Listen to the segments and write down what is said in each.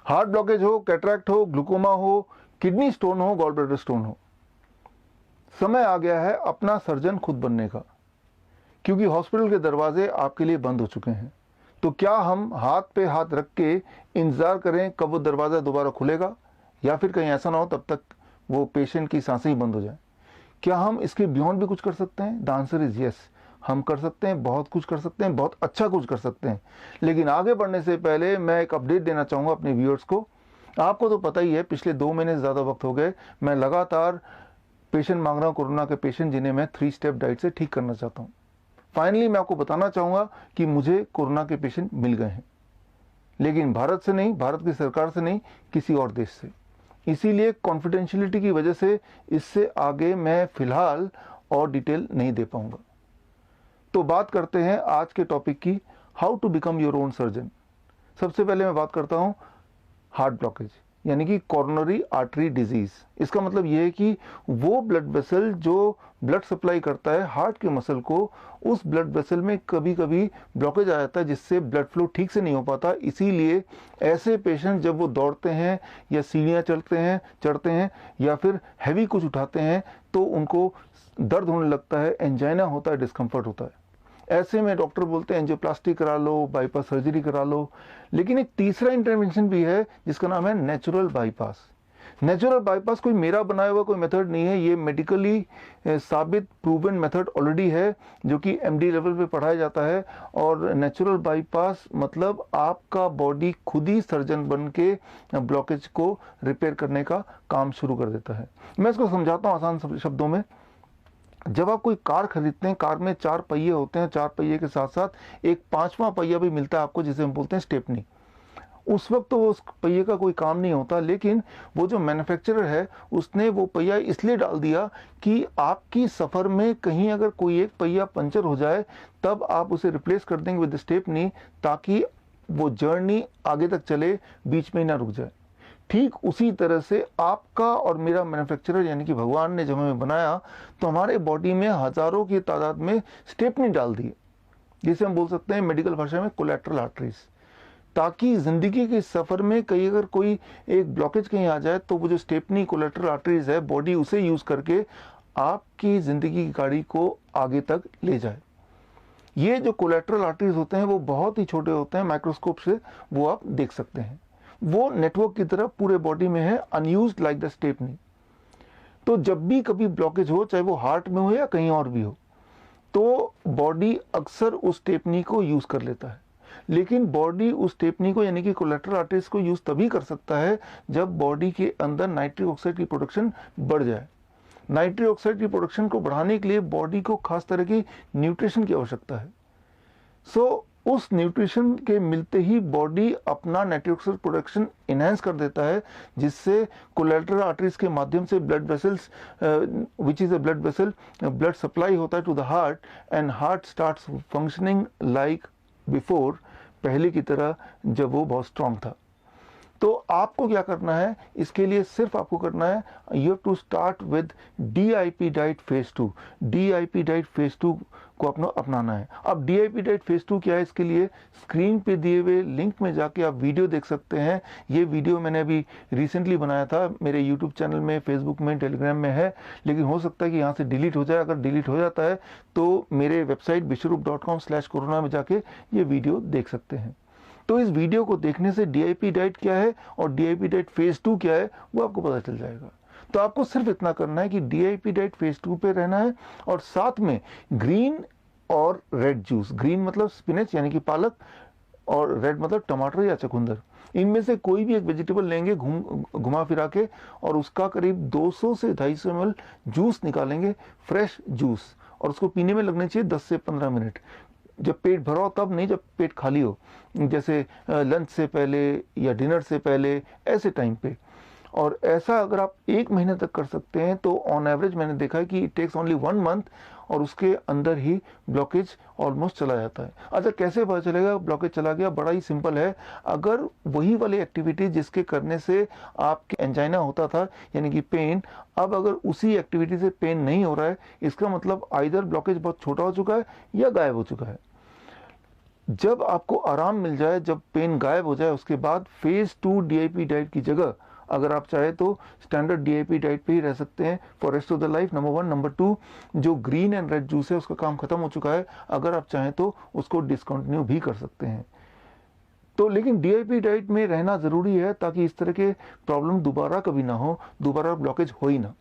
Heart blockage हो, cataract हो, glaucoma हो, किडनी स्टोन हो, गॉल ब्लैडर स्टोन हो, समय आ गया है अपना सर्जन खुद बनने का, क्योंकि हॉस्पिटल के दरवाजे आपके लिए बंद हो चुके हैं। तो क्या हम हाथ पे हाथ रख के इंतजार करें कब वो दरवाज़ा दोबारा खुलेगा, या फिर कहीं ऐसा ना हो तब तक वो पेशेंट की सांसें ही बंद हो जाए? क्या हम इसके बियॉन्ड भी कुछ कर सकते हैं? The answer is yes. हम कर सकते हैं, बहुत कुछ कर सकते हैं, बहुत अच्छा कुछ कर सकते हैं। लेकिन आगे बढ़ने से पहले मैं एक अपडेट देना चाहूँगा अपने व्यूअर्स को। आपको तो पता ही है, पिछले 2 महीने से ज़्यादा वक्त हो गए मैं लगातार पेशेंट मांग रहा हूँ, कोरोना के पेशेंट जिन्हें मैं 3 स्टेप डाइट से ठीक करना चाहता हूँ। फाइनली मैं आपको बताना चाहूँगा कि मुझे कोरोना के पेशेंट मिल गए हैं, लेकिन भारत से नहीं, भारत की सरकार से नहीं, किसी और देश से। इसीलिए कॉन्फिडेंशियलिटी की वजह से इससे आगे मैं फिलहाल और डिटेल नहीं दे पाऊंगा। तो बात करते हैं आज के टॉपिक की, how to become your own surgeon. सबसे पहले मैं बात करता हूं हार्ट ब्लॉकेज, यानी कि कॉरोनरी आर्टरी डिजीज। इसका मतलब यह है कि वो ब्लड वेसल जो ब्लड सप्लाई करता है हार्ट के मसल को, उस ब्लड वेसल में कभी कभी ब्लॉकेज आ जाता है जिससे ब्लड फ्लो ठीक से नहीं हो पाता। इसीलिए ऐसे पेशेंट जब वो दौड़ते हैं या सीढ़ियाँ चढ़ते हैं या फिर हैवी कुछ उठाते हैं तो उनको दर्द होने लगता है, एंजाइना होता है, डिस्कम्फर्ट होता है। ऐसे में डॉक्टर बोलते हैं एंजियोप्लास्टी करा लो, बाईपास सर्जरी करा लो। लेकिन एक तीसरा इंटरवेंशन भी है जिसका नाम है नेचुरल बाईपास। नेचुरल बाईपास कोई मेरा बनाया हुआ कोई मेथड नहीं है, ये मेडिकली साबित प्रूवन मेथड ऑलरेडी है जो कि एमडी लेवल पे पढ़ाया जाता है। और नेचुरल बाईपास मतलब आपका बॉडी खुद ही सर्जन बन के ब्लॉकेज को रिपेयर करने का काम शुरू कर देता है। मैं इसको समझाता हूँ आसान शब्दों में। जब आप कोई कार खरीदते हैं, कार में 4 पहिए होते हैं, 4 पहिए के साथ साथ एक 5वां पहिया भी मिलता है आपको, जिसे हम बोलते हैं स्टेपनी। उस वक्त तो उस पहिए का कोई काम नहीं होता, लेकिन वो जो मैन्युफैक्चरर है उसने वो पहिया इसलिए डाल दिया कि आपकी सफ़र में कहीं अगर कोई एक पहिया पंचर हो जाए तब आप उसे रिप्लेस कर देंगे विद स्टेपनी, ताकि वो जर्नी आगे तक चले, बीच में ही ना रुक जाए। ठीक उसी तरह से आपका और मेरा मैन्युफैक्चरर यानी कि भगवान ने जब हमें बनाया तो हमारे बॉडी में हजारों की तादाद में स्टेपनी डाल दी, जिसे हम बोल सकते हैं मेडिकल भाषा में कोलैटरल आर्टरीज, ताकि जिंदगी के सफर में कहीं अगर कोई एक ब्लॉकेज कहीं आ जाए तो वो जो स्टेपनी कोलैटरल आर्टरीज है, बॉडी उसे यूज करके आपकी जिंदगी की गाड़ी को आगे तक ले जाए। ये जो कोलैटरल आर्टरीज होते हैं वो बहुत ही छोटे होते हैं, माइक्रोस्कोप से वो आप देख सकते हैं। वो नेटवर्क की तरह पूरे बॉडी में है, अनयूज्ड लाइक द स्टेपनी। तो जब भी कभी ब्लॉकेज हो, चाहे वो हार्ट में हो या कहीं और भी हो, तो बॉडी अक्सर उस स्टेपनी को यूज कर लेता है। लेकिन बॉडी उस स्टेपनी को यानी कि कोलैटरल आर्टरीज को यूज तभी कर सकता है जब बॉडी के अंदर नाइट्रिक ऑक्साइड की प्रोडक्शन बढ़ जाए। नाइट्रिक ऑक्साइड की प्रोडक्शन को बढ़ाने के लिए बॉडी को खास तरह की न्यूट्रिशन की आवश्यकता है। उस न्यूट्रिशन के मिलते ही बॉडी अपना नाइट्रिक ऑक्साइड प्रोडक्शन इनहेंस कर देता है, जिससे कोलैटरल आर्टरीज के माध्यम से blood vessels which is a blood vessel, blood supply होता है to the heart, and heart starts functioning like before, पहले की तरह जब वो बहुत स्ट्रांग था। तो आपको क्या करना है, इसके लिए सिर्फ आपको करना है, you have to start with DIP diet phase 2। DIP diet phase 2 को अपनाना है। अब डीआईपी डाइट फेज 2 क्या है, इसके लिए स्क्रीन पे दिए हुए लिंक में जाके आप वीडियो देख सकते हैं। ये वीडियो मैंने अभी रिसेंटली बनाया था, मेरे यूट्यूब चैनल में, फेसबुक में, टेलीग्राम में है, लेकिन हो सकता है कि यहाँ से डिलीट हो जाए। अगर डिलीट हो जाता है तो मेरे वेबसाइट bishwarup.com/corona में जाके ये वीडियो देख सकते हैं। तो इस वीडियो को देखने से डीआईपी डाइट क्या है और डीआईपी डाइट फेज 2 क्या है वो आपको पता चल जाएगा। तो आपको सिर्फ इतना करना है कि डीआईपी डाइट फेज 2 पे रहना है, और साथ में ग्रीन और रेड जूस, ग्रीन मतलब स्पिनच यानी कि पालक, और रेड मतलब टमाटर या चुकंदर, इनमें से कोई भी एक वेजिटेबल लेंगे घुमा फिरा के, और उसका करीब 200 से 250 ml जूस निकालेंगे, फ्रेश जूस, और उसको पीने में लगने चाहिए 10 से 15 मिनट। जब पेट भरा हो तब नहीं, जब पेट खाली हो, जैसे लंच से पहले या डिनर से पहले, ऐसे टाइम पे। और ऐसा अगर आप 1 महीने तक कर सकते हैं तो ऑन एवरेज मैंने देखा है कि इट टेक्स ओनली 1 मंथ, और उसके अंदर ही ब्लॉकेज ऑलमोस्ट चला जाता है। अच्छा, कैसे पता चलेगा ब्लॉकेज चला गया? बड़ा ही सिंपल है। अगर वही वाली एक्टिविटी जिसके करने से आपके एंजाइना होता था यानी कि पेन, अब अगर उसी एक्टिविटी से पेन नहीं हो रहा है, इसका मतलब आइदर ब्लॉकेज बहुत छोटा हो चुका है या गायब हो चुका है। जब आपको आराम मिल जाए, जब पेन गायब हो जाए, उसके बाद फेज 2 डीआईपी डाइट की जगह अगर आप चाहे तो स्टैंडर्ड डीआईपी डाइट पे ही रह सकते हैं for rest of the life. Number 1। Number 2, जो ग्रीन एंड रेड जूस है उसका काम खत्म हो चुका है, अगर आप चाहें तो उसको डिसकंटिन्यू भी कर सकते हैं। तो लेकिन डीआईपी डाइट में रहना ज़रूरी है ताकि इस तरह के प्रॉब्लम दोबारा कभी ना हो, दोबारा ब्लॉकेज हो ही ना।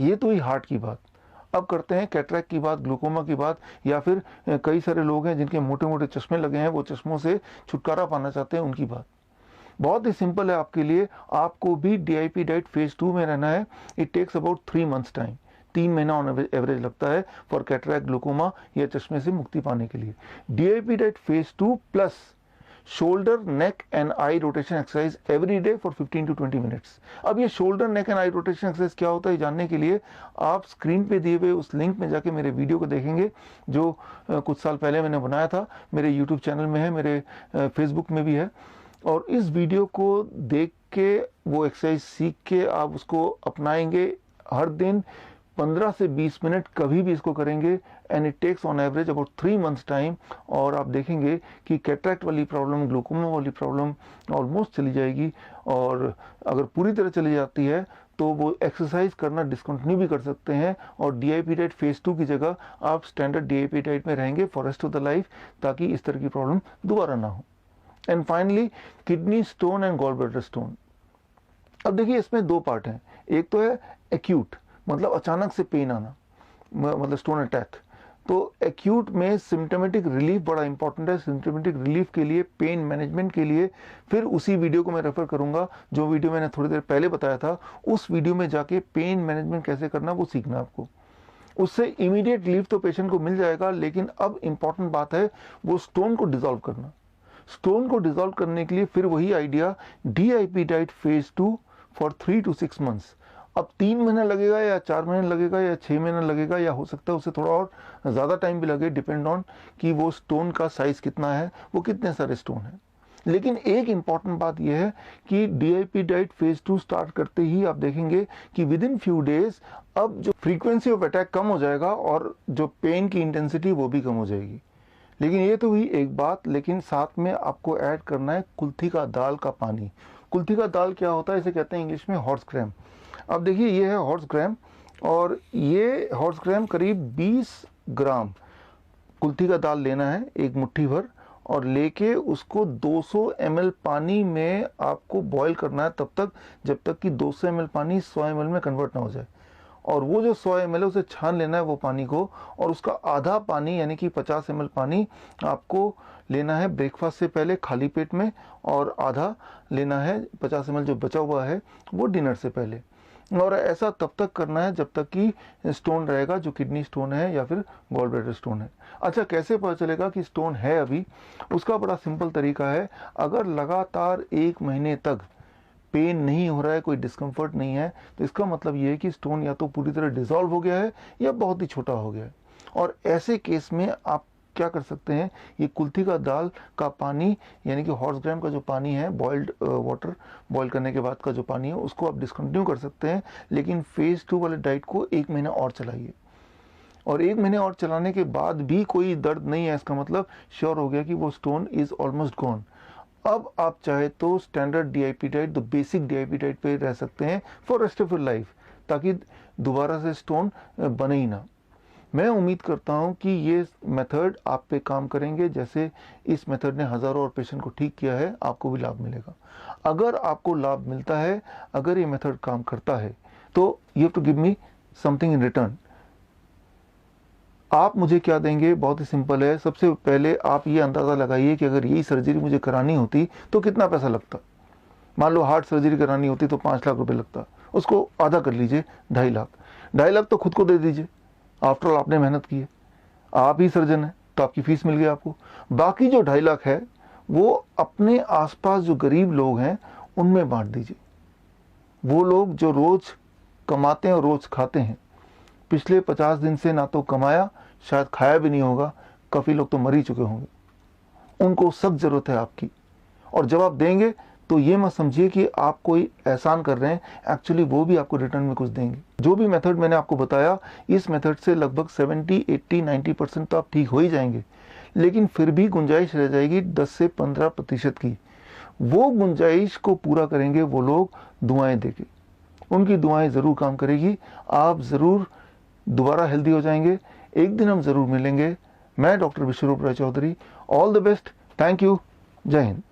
ये तो ही हार्ट की बात। अब करते हैं कैटरैक्ट की बात, ग्लूकोमा की बात, या फिर कई सारे लोग हैं जिनके मोटे मोटे चश्मे लगे हैं, वो चश्मों से छुटकारा पाना चाहते हैं, उनकी बात। बहुत ही सिंपल है आपके लिए, आपको भी डीआईपी डाइट फेज 2 में रहना है। It takes about 3 months time, 3 महीना ऑन एवरेज लगता है फॉर कैटरैक्ट, ग्लूकोमा या चश्मे से मुक्ति पाने के लिए। DIP diet phase 2 plus shoulder neck and I rotation exercise every day for 15 to 20 minutes. अब ये shoulder neck and I rotation exercise क्या होता है जानने के लिए आप स्क्रीन पे दिए हुए उस लिंक में जाके मेरे वीडियो को देखेंगे, जो कुछ साल पहले मैंने बनाया था। मेरे यूट्यूब चैनल में है, मेरे फेसबुक में भी है। और इस वीडियो को देख के, वो एक्सरसाइज सीख के आप उसको अपनाएंगे हर दिन 15 से 20 मिनट कभी भी इसको करेंगे, and it takes on average about 3 months time. और आप देखेंगे कि कैटरैक्ट वाली प्रॉब्लम, ग्लूकोमा वाली प्रॉब्लम ऑलमोस्ट चली जाएगी। और अगर पूरी तरह चली जाती है तो वो एक्सरसाइज करना डिसकंटिन्यू भी कर सकते हैं, और डीआईपी डाइट फेज 2 की जगह आप स्टैंडर्ड डीआईपी डाइट में रहेंगे for rest of the life, ताकि इस तरह की प्रॉब्लम दोबारा ना हो। And finally kidney stone and gall bladder stone. अब देखिए इसमें 2 पार्ट हैं। एक तो है एक्यूट, मतलब अचानक से पेन आना, मतलब स्टोन अटैक। तो एक्यूट में सिम्टोमेटिक रिलीफ बड़ा इंपॉर्टेंट है। सिम्टोमेटिक रिलीफ के लिए, पेन मैनेजमेंट के लिए फिर उसी वीडियो को मैं रेफर करूंगा, जो वीडियो मैंने थोड़ी देर पहले बताया था। उस वीडियो में जाके पेन मैनेजमेंट कैसे करना वो सीखना आपको। उससे इमीडिएट रिलीफ तो पेशेंट को मिल जाएगा, लेकिन अब इंपॉर्टेंट बात है वो स्टोन को डिसॉल्व करना। स्टोन को डिसॉल्व करने के लिए फिर वही idea, DIP diet phase 2 for 3 to 6 months. अब 3 महीना लगेगा या 4 महीने लगेगा या 6 महीना लगेगा, या हो सकता है उससे थोड़ा और ज़्यादा टाइम भी लगे, डिपेंड ऑन कि वो स्टोन का साइज कितना है, वो कितने सारे स्टोन हैं। लेकिन एक इंपॉर्टेंट बात यह है कि डीआईपी डाइट फेज 2 स्टार्ट करते ही आप देखेंगे कि विद इन फ्यू डेज अब जो फ्रीक्वेंसी ऑफ अटैक कम हो जाएगा और जो पेन की इंटेंसिटी वो भी कम हो जाएगी। लेकिन ये तो हुई एक बात, लेकिन साथ में आपको ऐड करना है कुल्थी का दाल का पानी। कुल्थी का दाल क्या होता है, इसे कहते हैं इंग्लिश में हॉर्स ग्राम। अब देखिए ये है हॉर्स ग्राम, और ये हॉर्स ग्राम करीब 20 ग्राम कुल्थी का दाल लेना है, एक मुट्ठी भर, और लेके उसको 200 ml पानी में आपको बॉईल करना है तब तक जब तक कि 200 ml पानी 100 ml में कन्वर्ट ना हो जाए। और वो जो 100 ml है उसे छान लेना है वो पानी को, और उसका आधा पानी यानी कि 50 ml पानी आपको लेना है ब्रेकफास्ट से पहले खाली पेट में, और आधा लेना है 50 ml जो बचा हुआ है वो डिनर से पहले। और ऐसा तब तक करना है जब तक कि स्टोन रहेगा, जो किडनी स्टोन है या फिर गॉल ब्लैडर स्टोन है। अच्छा, कैसे पता चलेगा कि स्टोन है अभी? उसका बड़ा सिंपल तरीका है। अगर लगातार 1 महीने तक पेन नहीं हो रहा है, कोई डिस्कम्फर्ट नहीं है, तो इसका मतलब ये है कि स्टोन या तो पूरी तरह डिसॉल्व हो गया है या बहुत ही छोटा हो गया है। और ऐसे केस में आप क्या कर सकते हैं, ये कुल्थी का दाल का पानी यानी कि हॉर्स ग्राम का जो पानी है, बॉइल्ड वाटर, बॉईल करने के बाद का जो पानी है, उसको आप डिसकंटिन्यू कर सकते हैं। लेकिन फेज 2 वाले डाइट को 1 महीना और चलाइए। और 1 महीने और चलाने के बाद भी कोई दर्द नहीं है, इसका मतलब श्योर हो गया कि वो स्टोन इज ऑलमोस्ट गॉन। अब आप चाहे तो standard DIP diet, the basic DIP diet पे रह सकते हैं for rest of your life, ताकि दोबारा से स्टोन बने ही ना। मैं उम्मीद करता हूं कि ये मेथड आप पे काम करेंगे। जैसे इस मेथड ने हज़ारों और पेशेंट को ठीक किया है, आपको भी लाभ मिलेगा। अगर आपको लाभ मिलता है, अगर ये मेथड काम करता है, तो you have to give me something in return. आप मुझे क्या देंगे? बहुत ही सिंपल है। सबसे पहले आप ये अंदाज़ा लगाइए कि अगर यही सर्जरी मुझे करानी होती तो कितना पैसा लगता। मान लो हार्ट सर्जरी करानी होती तो 5 लाख रुपए लगता, उसको आधा कर लीजिए, 2.5 लाख। 2.5 लाख तो खुद को दे दीजिए, आफ्टर ऑल आपने मेहनत की है, आप ही सर्जन है तो आपकी फीस मिल गई आपको। बाकी जो 2.5 लाख है वो अपने आसपास जो गरीब लोग हैं उनमें बांट दीजिए। वो लोग जो रोज कमाते हैं और रोज खाते हैं, पिछले 50 दिन से ना तो कमाया, शायद खाया भी नहीं होगा, काफ़ी लोग तो मर ही चुके होंगे, उनको सख्त ज़रूरत है आपकी। और जब आप देंगे तो ये मत समझिए कि आप कोई एहसान कर रहे हैं, एक्चुअली वो भी आपको रिटर्न में कुछ देंगे। जो भी मेथड मैंने आपको बताया, इस मेथड से लगभग 70, 80, 90% तो आप ठीक हो ही जाएंगे। लेकिन फिर भी गुंजाइश रह जाएगी 10 से 15% की। वो गुंजाइश को पूरा करेंगे वो लोग दुआएं देके, उनकी दुआएं ज़रूर काम करेगी, आप ज़रूर दोबारा हेल्दी हो जाएंगे। एक दिन हम ज़रूर मिलेंगे। मैं doctor Biswaroop Roy Chowdhury, all the best, thank you, Jai Hind.